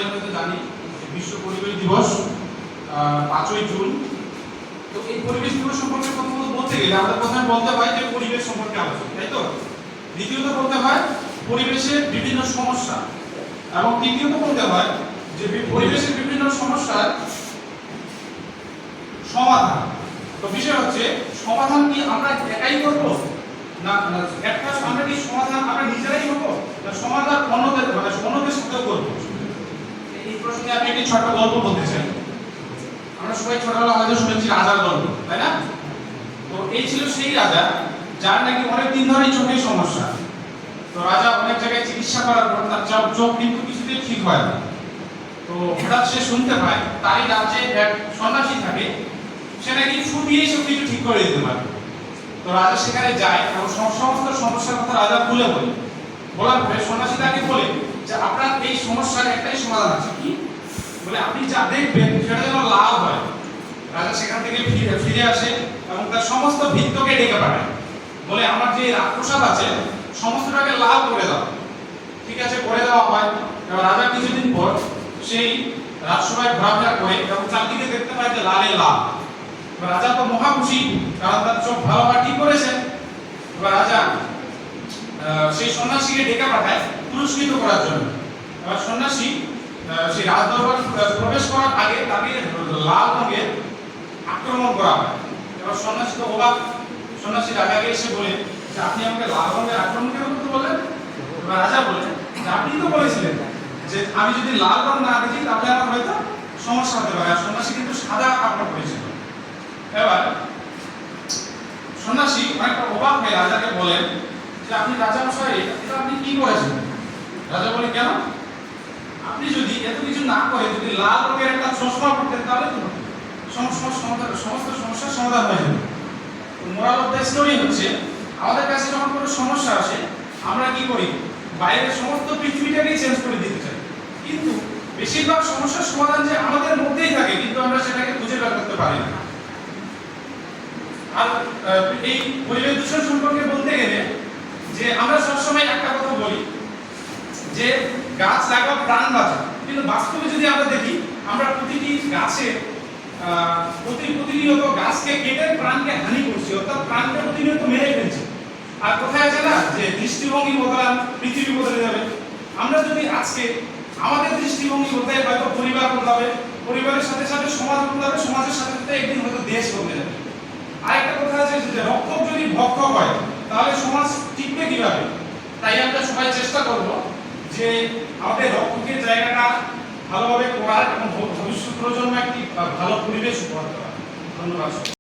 সবাই হয়তো জানি বিশ্ব পরিবেশ দিবস 5ই জুন। তো এই পরিবেশ দিবস সম্পর্কে প্রথমত বলতে গেলে আমাদের প্রথমে বলতে হয় যে পরিবেশ সম্পর্কে আলোচনা, তাই তো? দ্বিতীয়ত বলতে হয় পরিবেশের বিভিন্ন সমস্যা, এবং তৃতীয়ত বলতে হয় যে পরিবেশের বিভিন্ন সমস্যার সমাধান। তো বিষয় হচ্ছে সমাধান কি আমরা একাই করব, না একটা আমরা কি সমাধান আমরা নিজেরাই করব, না সমাধান অন্যদের অন্যদের সাথেও করব? এই প্রশ্নে আমি একটি ছোট গল্প বলতে চাই। আমরা সবাই ছোটবেলা হয়তো শুনেছি রাজার গল্প, তাই না? তো এই ছিল সেই রাজা যার নাকি অনেক দিন ধরেই চোখের সমস্যা। তো রাজা অনেক জায়গায় চিকিৎসা করার পর তার চোখ কিন্তু কিছুতেই ঠিক হয় না। তো হঠাৎ সে শুনতে পায় তারই রাজ্যে এক সন্ন্যাসী থাকে, সে নাকি ফু দিয়ে সব কিছু ঠিক করে দিতে পারে। তো রাজা সেখানে যায় এবং সমস্ত সমস্যার কথা রাজা খুলে বলার পরে সন্ন্যাসী তাকে বলে যে আপনার এই সমস্যার একটাই সমাধান আছে। কি বলে? আপনি যা দেখবেন সেটা যেন লাল হয়। রাজা সেখান থেকে ফিরে আসে এবং তার সমস্ত ভৃত্যকে ডেকে পাঠায়, বলে আমার যে রাজপ্রাসাদ আছে সমস্তটাকে লাল করে দাও। ঠিক আছে, করে দেওয়া হয়। এবার রাজা কিছুদিন পর সেই রাজসভায় ঘোরাফেরা করে এবং চারদিকে দেখতে পায় যে লালে লাল। রাজা তো মহা খুশি, কারণ তার চোখ ভালো হওয়া ঠিক করেছে। এবার রাজা সেই সন্ন্যাসীকে ডেকে পাঠায় পুরস্কৃত করার জন্য। এবার সন্ন্যাসী সেই রাজদরবার প্রবেশ করার আগে তাকে লাল রঙের আক্রমণ করা হয়। এবার সন্ন্যাসী তো অবাক। সন্ন্যাসী রাজাকে এসে বলে যে আপনি আমাকে লাল রঙের আক্রমণ কেন করতে বললেন? এবার রাজা বলে যে আপনি তো বলেছিলেন যে আমি যদি লাল রং না দেখি তাহলে আমার হয়তো সমস্যা হতে পারে। আর সন্ন্যাসী কিন্তু সাদা কাপড় পরেছিল। এবার সন্ন্যাসী অনেকটা অবাক হয়ে রাজাকে বলেন যে আপনি রাজা মশাই এটা আপনি কি করেছেন? রাজা বলে কেন? আপনি যদি এত কিছু না করে যদি লাল রঙের একটা চশমা পরতেন তাহলে তো সমস্ত সমস্যার সমাধান হয়ে যেত। মোরাল অফ দ্য স্টোরি হচ্ছে আমাদের কাছে যখন কোনো সমস্যা আসে আমরা কি করি? বাইরের সমস্ত পৃথিবীটাকেই চেঞ্জ করে দিতে চাই, কিন্তু বেশিরভাগ সমস্যার সমাধান যে আমাদের মধ্যেই থাকে, কিন্তু আমরা সেটাকে খুঁজে বের করতে পারি না। আর এই পরিবেশ দূষণ সম্পর্কে বলতে গেলে যে আমরা সবসময় একটা কথা বলি যে গাছ লাগাও প্রাণ বাঁচাও, কিন্তু বাস্তবে যদি আমরা দেখি আমরা প্রতিটি গাছে প্রতিনিয়ত গাছকে কেটে প্রাণকে হানি করছি, অর্থাৎ প্রাণকে প্রতিনিয়ত মেরে ফেলছি। আর কোথায় আছে না যে দৃষ্টিভঙ্গি বদলান পৃথিবী বদলে যাবে। আমরা যদি আজকে আমাদের দৃষ্টিভঙ্গি বদলায় হয়তো পরিবার বদলাবে, পরিবারের সাথে সাথে সমাজ বদলাবে, সমাজের সাথে সাথে একদিন হয়তো দেশ বদলে যাবে। আরেকটা কথা আছে যে রক্ষক যদি ভক্ষক হয় তাহলে সমাজ টিকবে কিভাবে? তাই আমরা সবাই চেষ্টা করব যে আমাদের রক্ষকের জায়গাটা ভালোভাবে করার এবং ভবিষ্যৎ প্রজন্ম একটি ভালো পরিবেশ উপহার দেওয়ার। ধন্যবাদ।